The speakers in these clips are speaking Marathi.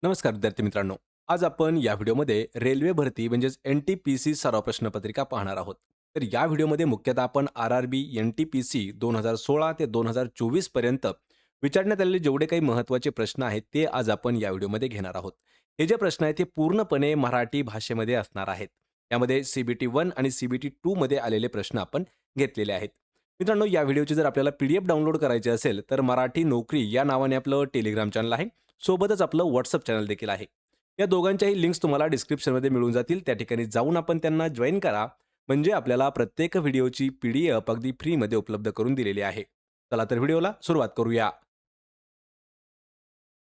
नमस्कार विद्यार्थी मित्रांनो. आज आपण या व्हिडिओमध्ये रेल्वे भरती म्हणजेच एन-टी-पी-सी सराव प्रश्नपत्रिका पाहणार आहोत. तर या व्हिडिओमध्ये मुख्यतः आपण आर-आर-बी, एन-टी-पी-सी 2016 ते 2024 पर्यंत विचारण्यात आलेले जेवढे काही महत्त्वाचे प्रश्न आहेत, ते आज आपण या व्हिडिओमध्ये घेणार आहोत. हे जे प्रश्न आहेत, ते पूर्णपणे मराठी भाषेमध्ये असणार आहेत. यामध्ये सी-बी-टी 1 आणि सी-बी-टी 2 मध्ये आलेले प्रश्न आपण घेतलेले आहेत. मित्रांनो, या व्हिडिओची जर आपल्याला पी-डी-एफ डाउनलोड करायची असेल, तर मराठी नोकरी या नावाने आपलं टेलिग्राम चॅनल आहे. सोबतच आपलं WhatsApp चॅनल देखील आहे. या दोघांच्याही लिंक्स तुम्हाला डिस्क्रिप्शनमध्ये मिळून जातील. त्या ठिकाणी जाऊन आपण त्यांना जॉइन करा. म्हणजे आपल्याला प्रत्येक व्हिडिओची पी-डी-एफ अगदी फ्रीमध्ये उपलब्ध करून दिलेली आहे. चला तर व्हिडिओला सुरुवात करूया.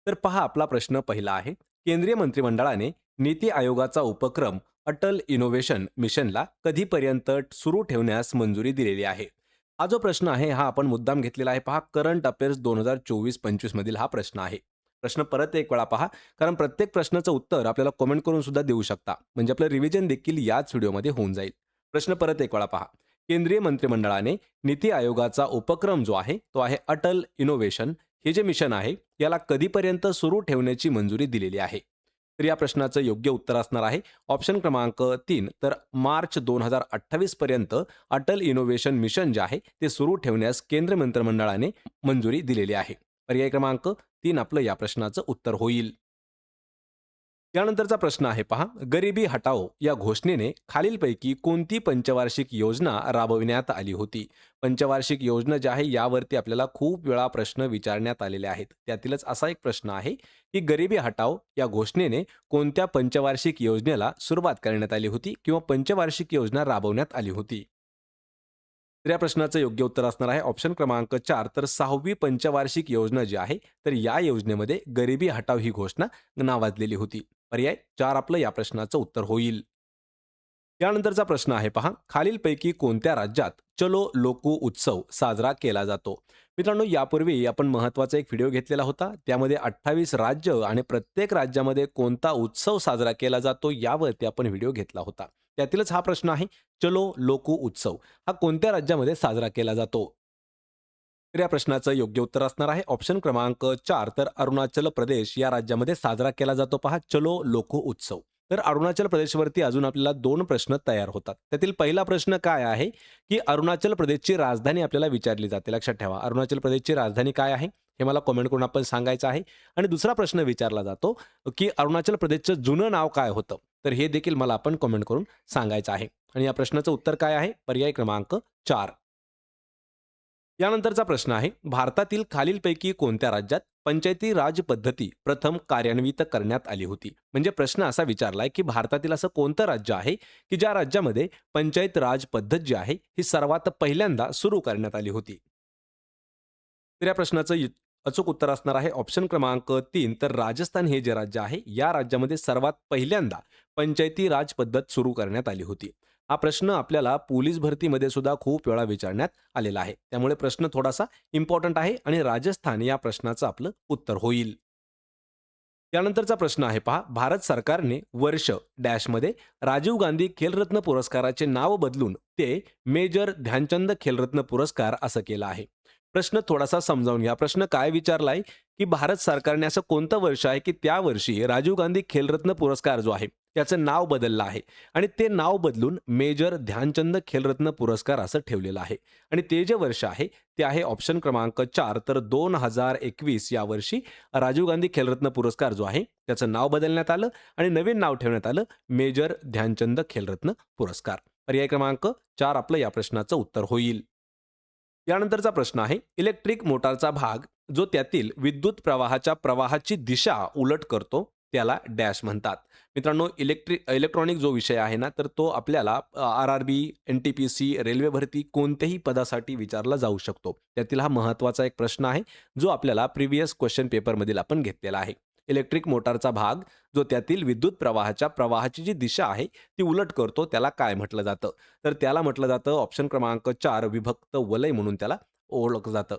तर पहा आपला प्रश्न पहिला आहे. केंद्रीय मंत्रिमंडळाने नीती आयोगाचा उपक्रम अटल इनोव्हेशन मिशनला कधीपर्यंत सुरू ठेवण्यास मंजुरी दिलेली आहे? हा जो प्रश्न आहे हा आपण मुद्दाम घेतलेला आहे. पहा करंट अफेअर्स 2024-25 मधील हा प्रश्न आहे. प्रश्न परत एक वेळा पहा, कारण प्रत्येक प्रश्नाचं उत्तर आपल्याला कमेंट करून सुद्धा देऊ शकता. म्हणजे आपलं रिव्हिजन देखील याच व्हिडिओमध्ये होऊन जाईल. प्रश्न परत एक वेळा पहा. केंद्रीय मंत्रिमंडळाने नीती आयोगाचा उपक्रम जो आहे तो आहे अटल इनोव्हेशन. हे जे मिशन आहे याला कधीपर्यंत सुरू ठेवण्याची मंजुरी दिलेली आहे? तर या प्रश्नाचं योग्य उत्तर असणार आहे ऑप्शन क्रमांक 3. तर मार्च 2028 पर्यंत अटल इनोव्हेशन मिशन जे आहे ते सुरू ठेवण्यास केंद्र मंत्रिमंडळाने मंजुरी दिलेली आहे. पर्याय क्रमांक 3 आपलं या प्रश्नाचं उत्तर होईल. यानंतरचा प्रश्न आहे पहा. गरिबी हटाओ या घोषणेने खालीलपैकी कोणती पंचवार्षिक योजना राबविण्यात आली होती? पंचवार्षिक योजना जी आहे यावरती आपल्याला खूप वेळा प्रश्न विचारण्यात आलेले आहेत. त्यातीलच असा एक प्रश्न आहे की गरिबी हटाओ या घोषणेने कोणत्या पंचवार्षिक योजनेला सुरुवात करण्यात आली होती किंवा पंचवार्षिक योजना राबवण्यात आली होती? तर या प्रश्नाचं योग्य उत्तर असणार आहे ऑप्शन क्रमांक 4. तर 6वी पंचवार्षिक योजना जी आहे तर या योजनेमध्ये गरिबी हटाव ही घोषणा नावाजलेली होती. पर्याय 4 आपलं या प्रश्नाचं उत्तर होईल. यानंतरचा प्रश्न आहे पहा. खालीलपैकी कोणत्या राज्यात चलो लोकू उत्सव साजरा केला जातो? मित्रांनो, यापूर्वी आपण महत्त्वाचा एक व्हिडिओ घेतलेला होता. त्यामध्ये 28 राज्य आणि प्रत्येक राज्यामध्ये कोणता उत्सव साजरा केला जातो यावरती आपण व्हिडिओ घेतला होता. त्यातीलच हा प्रश्न आहे. चलो लोकू उत्सव हा कोणत्या राज्यामध्ये साजरा केला जातो? तर या प्रश्नाचं योग्य उत्तर असणार आहे ऑप्शन क्रमांक 4. तर अरुणाचल प्रदेश या राज्यामध्ये साजरा केला जातो पहा चलो लोको उत्सव. तर अरुणाचल प्रदेशवरती अजून आपल्याला 2 प्रश्न तयार होतात. त्यातील पहिला प्रश्न काय आहे, की अरुणाचल प्रदेशची राजधानी आपल्याला विचारली जाते. लक्षात ठेवा, अरुणाचल प्रदेशची राजधानी काय आहे? हे मला कमेंट करून आपण सांगायचं आहे. आणि दुसरा प्रश्न विचारला जातो, की अरुणाचल प्रदेशचं जुनं नाव काय होतं? तर हे देखील मला आपण कमेंट करून सांगायचं आहे. आणि या प्रश्नाचं उत्तर काय आहे? पर्याय क्रमांक 4. यानंतरचा प्रश्न आहे. भारतातील खालीलपैकी कोणत्या राज्यात पंचायती राज पद्धती प्रथम कार्यान्वित करण्यात आली होती? म्हणजे प्रश्न असा विचारलाय की भारतातील असं कोणतं राज्य आहे की ज्या राज्यामध्ये पंचायत राज पद्धत जी आहे ही सर्वात पहिल्यांदा सुरू करण्यात आली होती? तर या प्रश्नाचं अचूक उत्तर असणार आहे ऑप्शन क्रमांक 3. तर राजस्थान हे जे राज्य आहे या राज्यामध्ये सर्वात पहिल्यांदा पंचायती राज पद्धत सुरू करण्यात आली होती. हा प्रश्न आपल्याला पोलीस भरतीमध्ये सुद्धा खूप वेळा विचारण्यात आलेला आहे. त्यामुळे प्रश्न थोडासा इम्पॉर्टंट आहे आणि राजस्थान या प्रश्नाचं आपलं उत्तर होईल. त्यानंतरचा प्रश्न आहे पहा. भारत सरकारने वर्ष डॅशमध्ये राजीव गांधी खेलरत्न पुरस्काराचे नाव बदलून ते मेजर ध्यानचंद खेलरत्न पुरस्कार असं केलं आहे. प्रश्न थोडासा समजावून घ्या. प्रश्न काय विचारलाय, की भारत सरकारने असं कोणतं वर्ष आहे, की त्या वर्षी राजीव गांधी खेलरत्न पुरस्कार जो आहे, त्याचं नाव बदललं आहे आणि ते नाव बदलून मेजर ध्यानचंद खेलरत्न पुरस्कार असं ठेवलेलं आहे. आणि ते जे वर्ष आहे, ते आहे ऑप्शन क्रमांक 4. तर 2021 या वर्षी राजीव गांधी खेलरत्न पुरस्कार जो आहे, त्याचं नाव बदलण्यात आलं आणि नवीन नाव ठेवण्यात आलं मेजर ध्यानचंद खेलरत्न पुरस्कार. पर्याय क्रमांक 4 आपलं या प्रश्नाचं उत्तर होईल. यानंतरचा प्रश्न आहे. इलेक्ट्रिक मोटारचा भाग जो त्यातील विद्युत प्रवाहाच्या प्रवाहाची दिशा उलट करतो त्याला डॅश म्हणतात. मित्रांनो, इलेक्ट्रॉनिक जो विषय आहे ना, तर तो आपल्याला आर-आर-बी, एन-टी-पी-सी, रेल्वे भरती कोणत्याही पदासाठी विचारला जाऊ शकतो. त्यातील हा महत्त्वाचा एक प्रश्न आहे, जो आपल्याला प्रिव्हियस क्वेश्चन पेपरमधील आपण घेतलेला आहे. इलेक्ट्रिक मोटारचा भाग जो त्यातील विद्युत प्रवाहाच्या प्रवाहाची जी दिशा आहे ती उलट करतो त्याला काय म्हटलं जातं? तर त्याला म्हटलं जातं ऑप्शन क्रमांक 4 विभक्त वलय म्हणून त्याला ओळखलं जातं.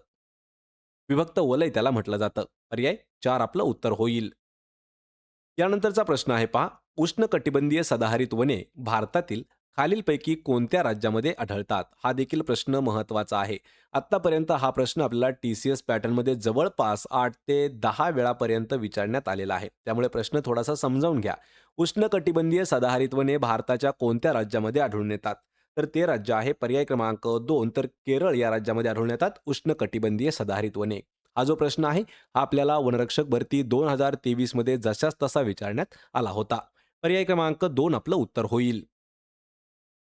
विभक्त वलय त्याला म्हटलं जातं. पर्याय 4 आपलं उत्तर होईल. यानंतरचा प्रश्न आहे पहा. उष्णकटिबंधीय सदाहरित वने भारतातील खालीलपैकी कोणत्या राज्यामध्ये आढळतात? हा देखील प्रश्न महत्त्वाचा आहे. आत्तापर्यंत हा प्रश्न आपल्याला TCS पॅटर्नमध्ये जवळपास 8 ते 10 वेळापर्यंत विचारण्यात आलेला आहे. त्यामुळे प्रश्न थोडासा समजावून घ्या. उष्णकटिबंधीय सदाहरित वने भारताच्या कोणत्या राज्यामध्ये आढळून येतात? तर ते राज्य आहे पर्याय क्रमांक 2 तर केरळ या राज्यामध्ये आढळून येतात उष्णकटिबंधीय सदाहरित वने. हा जो प्रश्न आहे हा आपल्याला वनरक्षक भरती 2023 मध्ये जशाच तसा विचारण्यात आला होता. पर्याय क्रमांक 2 आपलं उत्तर होईल.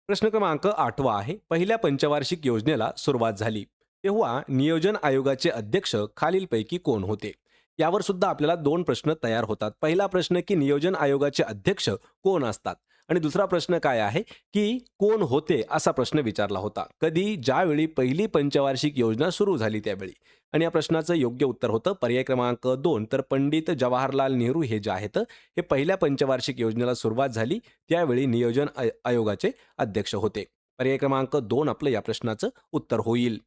प्रश्न क्रमांक 8 आहे. पहिल्या पंचवार्षिक योजनेला सुरुवात झाली तेव्हा नियोजन आयोगाचे अध्यक्ष खालीलपैकी कोण होते? यावर सुद्धा आपल्याला 2 प्रश्न तयार होतात. पहिला प्रश्न की नियोजन आयोगाचे अध्यक्ष कोण असतात? आणि दुसरा प्रश्न काय आहे की कोण होते असा प्रश्न विचारला होता. कधी? ज्यावेळी पहिली पंचवार्षिक योजना सुरू झाली त्यावेळी. आणि या प्रश्नाचं योग्य उत्तर होतं पर्याय क्रमांक 2 तर पंडित जवाहरलाल नेहरू हे जे आहेत हे पहिल्या पंचवार्षिक योजनेला सुरुवात झाली त्यावेळी नियोजन आयोगाचे अध्यक्ष होते. पर्याय क्रमांक 2 आपलं या प्रश्नाचं उत्तर होईल.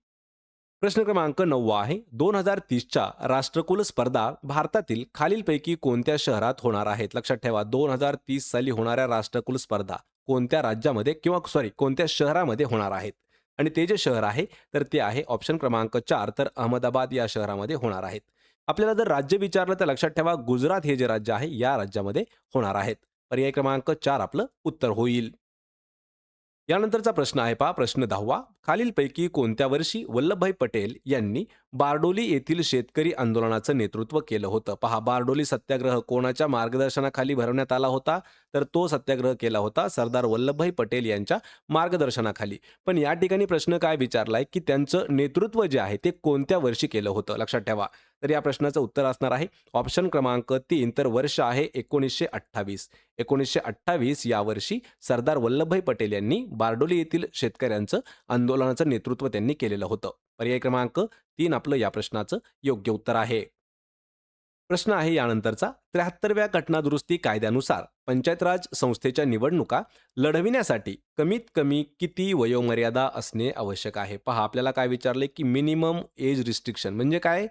प्रश्न क्रमांक 9 आहे. 2030च्या राष्ट्रकुल स्पर्धा भारतातील खालीलपैकी कोणत्या शहरात होणार आहेत? लक्षात ठेवा 2030 साली होणाऱ्या राष्ट्रकुल स्पर्धा कोणत्या राज्यामध्ये किंवा कोणत्या शहरामध्ये होणार आहेत? आणि ते जे शहर आहे तर ते आहे ऑप्शन क्रमांक 4 तर अहमदाबाद या शहरामध्ये होणार आहेत. आपल्याला जर राज्य विचारलं तर लक्षात ठेवा गुजरात हे जे राज्य आहे या राज्यामध्ये होणार आहेत. पर्याय क्रमांक 4 आपलं उत्तर होईल. यानंतरचा प्रश्न आहे पहा प्रश्न 10वा. खालीलपैकी कोणत्या वर्षी वल्लभभाई पटेल यांनी बारडोली येथील शेतकरी आंदोलनाचं नेतृत्व केलं होतं? पहा बारडोली सत्याग्रह कोणाच्या मार्गदर्शनाखाली भरवण्यात आला होता? तर तो सत्याग्रह केला होता सरदार वल्लभभाई पटेल यांच्या मार्गदर्शनाखाली. पण या ठिकाणी प्रश्न काय विचारलाय की त्यांचं नेतृत्व जे आहे ते कोणत्या वर्षी केलं होतं? लक्षात ठेवा. तर या प्रश्नाचं उत्तर असणार आहे ऑप्शन क्रमांक 3 तर वर्ष आहे 1928. 1928 या वर्षी सरदार वल्लभभाई पटेल यांनी बारडोली येथील शेतकऱ्यांचं आंदोलनाचं नेतृत्व त्यांनी केलेलं होतं. पर्याय क्रमांक 3 आपलं या प्रश्नाचं योग्य उत्तर आहे. प्रश्न आहे यानंतरचा 73व्या घटनादुरुस्ती कायद्यानुसार पंचायत राज संस्थेच्या निवडणुका लढविण्यासाठी कमीत कमी किती वयोमर्यादा असणे आवश्यक आहे? पहा आपल्याला काय विचारले की मिनिमम एज रिस्ट्रिक्शन म्हणजे काय?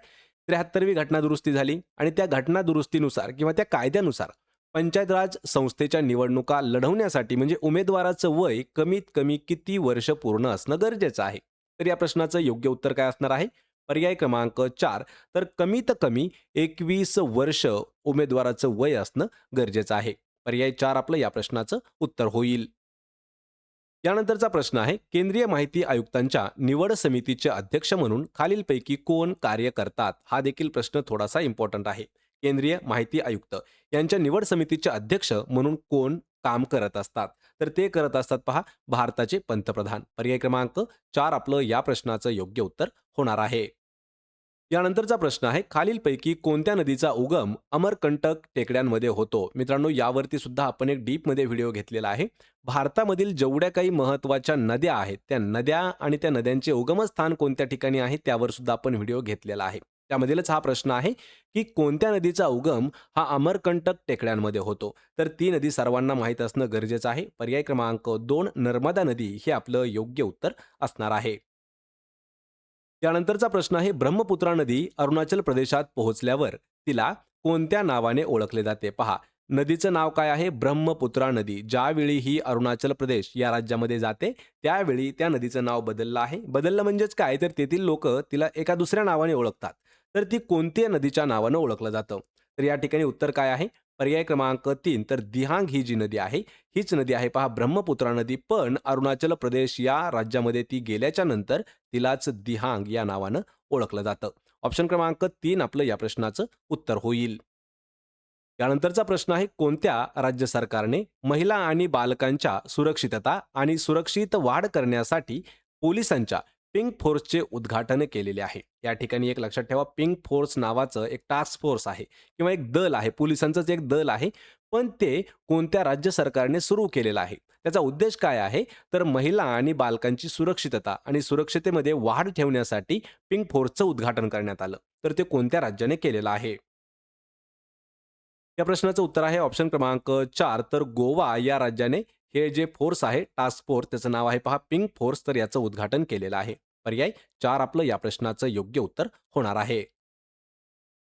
73वी घटनादुरुस्ती झाली आणि त्या घटनादुरुस्तीनुसार किंवा त्या कायद्यानुसार पंचायत राज संस्थेच्या निवडणुका लढवण्यासाठी म्हणजे उमेदवाराचं वय कमीत कमी किती वर्ष पूर्ण असणं गरजेचं आहे? तर या प्रश्नाचं योग्य उत्तर काय असणार आहे? पर्याय क्रमांक 4 तर कमीत कमी 21 वर्ष उमेदवाराचं वय असणं गरजेचं आहे. पर्याय 4 आपलं या प्रश्नाचं उत्तर होईल. यानंतरचा प्रश्न आहे केंद्रीय माहिती आयुक्तांच्या निवड समितीचे अध्यक्ष म्हणून खालीलपैकी कोण कार्य करतात? हा देखील प्रश्न थोडासा इम्पॉर्टंट आहे. केंद्रीय माहिती आयुक्त यांच्या निवड समितीचे अध्यक्ष म्हणून कोण काम करत असतात? तर ते करत असतात पहा भारताचे पंतप्रधान. पर्याय क्रमांक 4 आपलं या प्रश्नाचं योग्य उत्तर होणार आहे. यानंतरचा प्रश्न आहे खालीलपैकी कोणत्या नदीचा उगम अमरकंटक टेकड्यांमध्ये होतो? मित्रांनो यावरती सुद्धा आपण एक डीपमध्ये व्हिडिओ घेतलेला आहे. भारतामधील जेवढ्या काही महत्त्वाच्या नद्या आहेत त्या नद्या आणि त्या नद्यांचे उगमस्थान कोणत्या ठिकाणी आहे त्यावर सुद्धा आपण व्हिडिओ घेतलेला आहे. त्यामधीलच हा प्रश्न आहे की कोणत्या नदीचा उगम हा अमरकंटक टेकड्यांमध्ये होतो? तर ती नदी सर्वांना माहीत असणं गरजेचं आहे. पर्याय क्रमांक 2 नर्मदा नदी हे आपलं योग्य उत्तर असणार आहे. त्यानंतरचा प्रश्न आहे ब्रह्मपुत्रा नदी अरुणाचल प्रदेशात पोहोचल्यावर तिला कोणत्या नावाने ओळखले जाते? पहा नदीचं नाव काय आहे? ब्रह्मपुत्रा नदी. ज्यावेळी ही अरुणाचल प्रदेश या राज्यामध्ये जाते त्यावेळी त्या नदीचं नाव बदललं आहे. बदललं म्हणजेच काय तर तेथील लोक तिला एका दुसऱ्या नावाने ओळखतात. तर ती कोणत्या नदीच्या नावानं ओळखलं जातं? तर या ठिकाणी उत्तर काय आहे? पर्याय क्रमांक 3 तर दिहांग ही जी नदी आहे हीच नदी आहे पहा ब्रह्मपुत्रा नदी. पण अरुणाचल प्रदेश या राज्यामध्ये ती गेल्याच्या नंतर तिलाच दिहांग या नावानं ओळखलं जातं. ऑप्शन क्रमांक 3 आपलं या प्रश्नाचं उत्तर होईल. त्यानंतरचा प्रश्न आहे कोणत्या राज्य सरकारने महिला आणि बालकांच्या सुरक्षितता आणि सुरक्षित वाढ करण्यासाठी पोलिसांच्या पिंक फोर्सचे उद्घाटन केलेले आहे? या ठिकाणी एक लक्षात ठेवा पिंक फोर्स नावाचं एक टास्क फोर्स आहे किंवा एक दल आहे पोलिसांचंच एक दल आहे. पण ते कोणत्या राज्य सरकारने सुरू केलेलं आहे? त्याचा उद्देश काय आहे? तर महिला आणि बालकांची सुरक्षितता आणि सुरक्षितेमध्ये वाढ ठेवण्यासाठी पिंक फोर्सचं उद्घाटन करण्यात आलं. तर ते कोणत्या राज्याने केलेलं आहे? या प्रश्नाचं उत्तर आहे ऑप्शन क्रमांक 4 तर गोवा या राज्याने हे जे फोर्स आहे टास्क फोर्स त्याचं नाव आहे पहा पिंक फोर्स तर याचं उद्घाटन केलेलं आहे. पर्याय 4 आपलं या प्रश्नाचं योग्य उत्तर होणार आहे.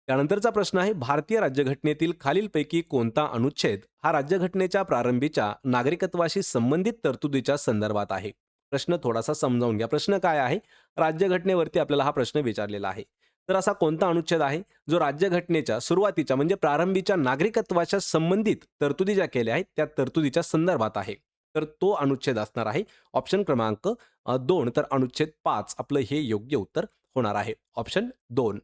त्यानंतरचा प्रश्न आहे, भारतीय राज्यघटनेतील खालीलपैकी कोणता अनुच्छेद हा राज्यघटनेच्या प्रारंभीच्या नागरिकत्वाशी संबंधित तरतुदीच्या संदर्भात आहे? प्रश्न थोडासा समजावून घ्या. प्रश्न काय आहे? राज्यघटनेवरती आपल्याला हा प्रश्न विचारलेला आहे. तर असा कोणता अनुच्छेद आहे जो राज्यघटनेच्या सुरुवातीच्या म्हणजे प्रारंभीच्या नागरिकत्वाच्या संबंधित तरतुदी ज्या केल्या आहेत त्या तरतुदीच्या संदर्भात आहे? तर तो अनुच्छेद असणार आहे ऑप्शन क्रमांक 2. तर अनुच्छेद 5 आपलं हे योग्य उत्तर होणार आहे. ऑप्शन 2.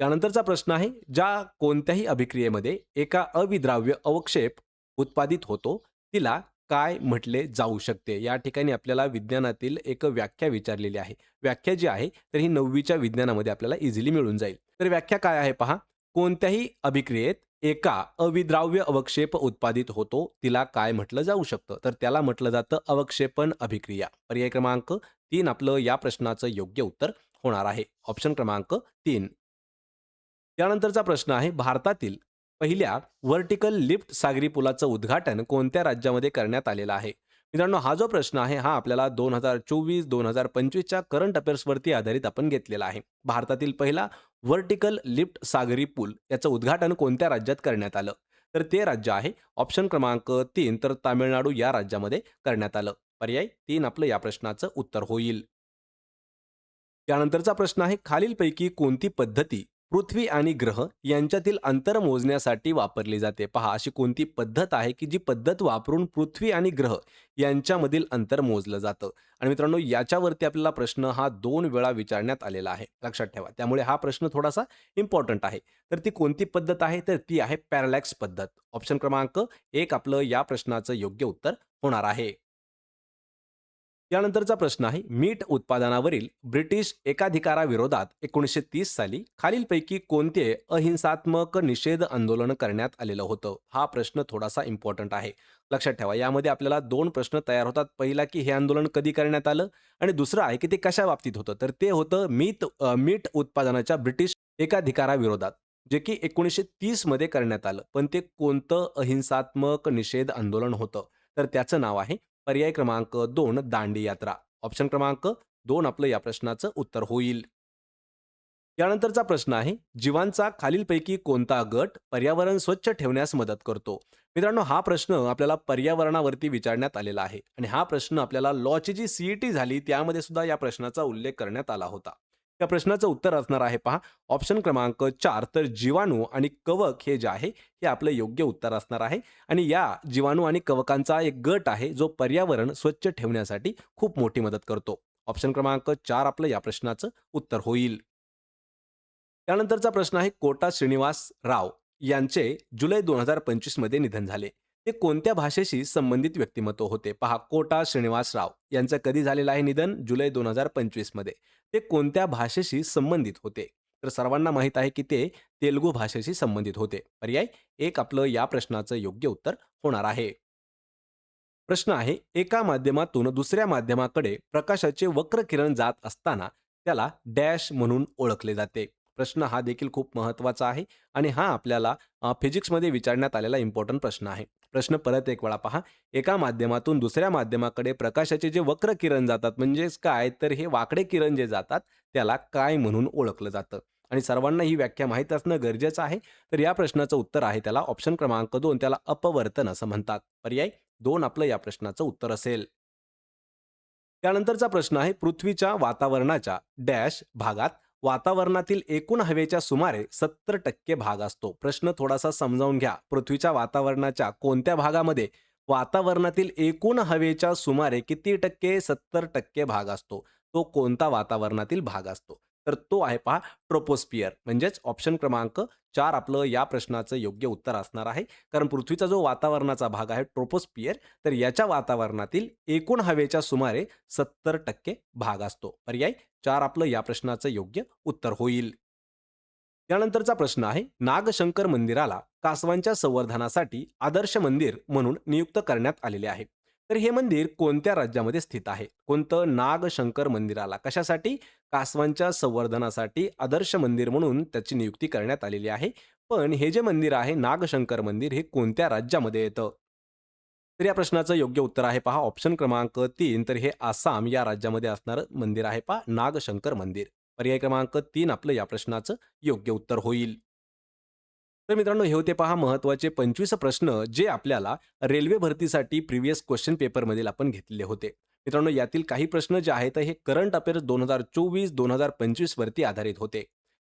त्यानंतरचा प्रश्न आहे, ज्या कोणत्याही अभिक्रियेमध्ये एका अविद्राव्य अवक्षेप उत्पादित होतो, तिला काय म्हटले जाऊ शकते? या ठिकाणी आपल्याला विज्ञानातील एक व्याख्या विचारलेली आहे. व्याख्या जी आहे, तर ही 9वीच्या विज्ञानामध्ये आपल्याला इझिली मिळून जाईल. तर व्याख्या काय आहे पहा. कोणत्याही अभिक्रियेत एका अविद्राव्य अवक्षेप उत्पादित होतो, तिला काय म्हटलं जाऊ शकतं? तर त्याला म्हटलं जातं अवक्षेपण अभिक्रिया. पर्याय क्रमांक 3 आपलं या प्रश्नाचं योग्य उत्तर होणार आहे. ऑप्शन क्रमांक 3. त्यानंतरचा प्रश्न आहे, भारतातील पहिल्या व्हर्टिकल लिफ्ट सागरी पुलाचं उद्घाटन कोणत्या राज्यामध्ये करण्यात आलेलं आहे? मित्रांनो, हा जो प्रश्न आहे हा आपल्याला 2024-2025च्या करंट अफेअर्सवरती आधारित आपण घेतलेला आहे. भारतातील पहिला व्हर्टिकल लिफ्ट सागरी पूल याचं उद्घाटन कोणत्या राज्यात करण्यात आलं? तर ते राज्य आहे ऑप्शन क्रमांक 3 तर तामिळनाडू या राज्यामध्ये करण्यात आलं. पर्याय 3 आपलं या प्रश्नाचं उत्तर होईल. त्यानंतरचा प्रश्न आहे, खालीलपैकी कोणती पद्धती पृथ्वी आणि ग्रह यांच्यातील अंतर मोजण्यासाठी वापरली जाते? पहा, अशी कोणती पद्धत आहे की जी पद्धत वापरून पृथ्वी आणि ग्रह यांच्यामधील अंतर मोजलं जातं? आणि मित्रांनो, याच्यावरती आपल्याला प्रश्न हा 2 वेळा विचारण्यात आलेला आहे, लक्षात ठेवा. त्यामुळे हा प्रश्न थोडासा इम्पॉर्टंट आहे. तर ती कोणती पद्धत आहे? तर ती आहे पॅरलॅक्स पद्धत. ऑप्शन क्रमांक 1 आपलं या प्रश्नाचं योग्य उत्तर होणार आहे. यानंतरचा प्रश्न आहे, मीठ उत्पादनावरील ब्रिटिश एकाधिकाराविरोधात 1930 साली खालीलपैकी कोणते अहिंसात्मक निषेध आंदोलन करण्यात आलेलं होतं? हा प्रश्न थोडासा इम्पॉर्टंट आहे, लक्षात ठेवा. यामध्ये आपल्याला 2 प्रश्न तयार होतात. पहिला की हे आंदोलन कधी करण्यात आलं आणि दुसरं आहे की ते कशा बाबतीत होतं? तर ते होतं मीठ उत्पादनाच्या ब्रिटिश एकाधिकाराविरोधात, जे की 1930 मध्ये करण्यात आलं. पण ते कोणतं अहिंसात्मक निषेध आंदोलन होतं? तर त्याचं नाव आहे पर्याय क्रमांक 2 दांडी यात्रा. ऑप्शन क्रमांक 2 आपलं या प्रश्नाचं उत्तर होईल. यानंतरचा प्रश्न आहे, जीवांचा खालीलपैकी कोणता गट पर्यावरण स्वच्छ ठेवण्यास मदत करतो? मित्रांनो, हा प्रश्न आपल्याला पर्यावरणावरती विचारण्यात आलेला आहे आणि हा प्रश्न आपल्याला लॉची जी सीईटी झाली त्यामध्ये सुद्धा या प्रश्नाचा उल्लेख करण्यात आला होता. या प्रश्नाचं उत्तर असणार आहे पहा ऑप्शन क्रमांक 4 तर जीवाणू आणि कवक हे जे आहे हे आपलं योग्य उत्तर असणार आहे. आणि या जीवाणू आणि कवकांचा एक गट आहे जो पर्यावरण स्वच्छ ठेवण्यासाठी खूप मोठी मदत करतो. ऑप्शन क्रमांक 4 आपलं या प्रश्नाचं उत्तर होईल. त्यानंतरचा प्रश्न आहे, कोटा श्रीनिवास राव यांचे जुलै 2025 मध्ये निधन झाले. ते कोणत्या भाषेशी संबंधित व्यक्तिमत्व होते? पहा, कोटा श्रीनिवास राव यांचं कधी झालेलं आहे निधन? जुलै 2025 मध्ये. ते कोणत्या भाषेशी संबंधित होते? तर सर्वांना माहीत आहे की ते तेलुगू भाषेशी संबंधित होते. पर्याय 1 आपलं या प्रश्नाचं योग्य उत्तर होणार आहे. प्रश्न आहे, एका माध्यमातून दुसऱ्या माध्यमाकडे प्रकाशाचे वक्र किरण जात असताना त्याला डॅश म्हणून ओळखले जाते? प्रश्न हा देखील खूप महत्त्वाचा आहे आणि हा आपल्याला फिजिक्समध्ये विचारण्यात आलेला इम्पॉर्टंट प्रश्न आहे. प्रश्न परत एक वेळा पहा. एका माध्यमातून दुसऱ्या माध्यमाकडे प्रकाशाचे जे वक्र किरण जातात म्हणजेच काय, तर हे वाकडे किरण जे जातात त्याला काय म्हणून ओळखलं जातं? आणि सर्वांना ही व्याख्या माहीत असणं गरजेचं आहे. तर या प्रश्नाचं उत्तर आहे त्याला ऑप्शन क्रमांक 2 त्याला अपवर्तन असं म्हणतात. पर्याय 2 आपलं या प्रश्नाचं उत्तर असेल. त्यानंतरचा प्रश्न आहे, पृथ्वीच्या वातावरणाच्या डॅश भागात वातावरणातील एकूण हवेच्या सुमारे 70% भाग असतो? प्रश्न थोडासा समजावून घ्या. पृथ्वीच्या वातावरणाच्या कोणत्या भागामध्ये वातावरणातील एकूण हवेच्या सुमारे किती टक्के? 70% भाग असतो. तो कोणता वातावरणातील भाग असतो? तर तो आहे पहा ट्रोपोस्फियर. म्हणजेच ऑप्शन क्रमांक 4 आपलं या प्रश्नाचं योग्य उत्तर असणार आहे. कारण पृथ्वीचा जो वातावरणाचा भाग आहे ट्रोपोस्फियर, तर याच्या वातावरणातील एकूण हवेच्या सुमारे 70% भाग असतो. पर्याय 4 आपलं या प्रश्नाचं योग्य उत्तर होईल. त्यानंतरचा प्रश्न आहे, नागशंकर मंदिराला कासवांच्या संवर्धनासाठी आदर्श मंदिर म्हणून नियुक्त करण्यात आलेले आहे. तर हे मंदिर कोणत्या राज्यामध्ये स्थित आहे? कोणतं? नागशंकर मंदिराला कशासाठी? कासवांच्या संवर्धनासाठी आदर्श मंदिर म्हणून त्याची नियुक्ती करण्यात आलेली आहे. पण हे जे मंदिर आहे नागशंकर मंदिर हे कोणत्या राज्यामध्ये येतं? तर या प्रश्नाचं योग्य उत्तर आहे पहा ऑप्शन क्रमांक 3 तर हे आसाम या राज्यामध्ये असणारं मंदिर आहे पहा नागशंकर मंदिर. पर्याय क्रमांक 3 आपलं या प्रश्नाचं योग्य उत्तर होईल. तर मित्रांनो, हे होते पहा महत्त्वाचे 25 प्रश्न जे आपल्याला रेल्वे भरतीसाठी प्रिव्हियस क्वेश्चन पेपरमधील आपण घेतलेले होते. मित्रांनो, यातील काही प्रश्न जे आहेत हे करंट अफेअर्स 2024-2025 वरती आधारित होते.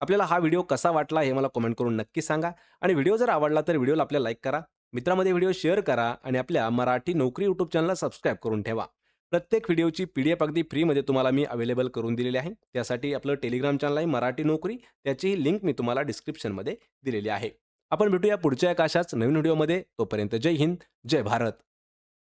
आपल्याला हा व्हिडिओ कसा वाटला हे मला कमेंट करून नक्की सांगा आणि व्हिडिओ जर आवडला तर व्हिडिओला आपल्या लाईक करा, मित्रांमध्ये व्हिडिओ शेअर करा आणि आपल्या मराठी नोकरी यूट्यूब चॅनलला सबस्क्राईब करून ठेवा. प्रत्येक व्हिडिओची PDF अगदी फ्रीमध्ये तुम्हाला मी अवेलेबल करून दिलेली आहे. त्यासाठी आपलं टेलिग्राम चॅनल आहे मराठी नोकरी, त्याचीही लिंक मी तुम्हाला डिस्क्रिप्शनमध्ये दिलेली आहे. आपण भेटूया पुढच्या एका अशाच नवीन व्हिडिओमध्ये. तोपर्यंत जय हिंद, जय भारत.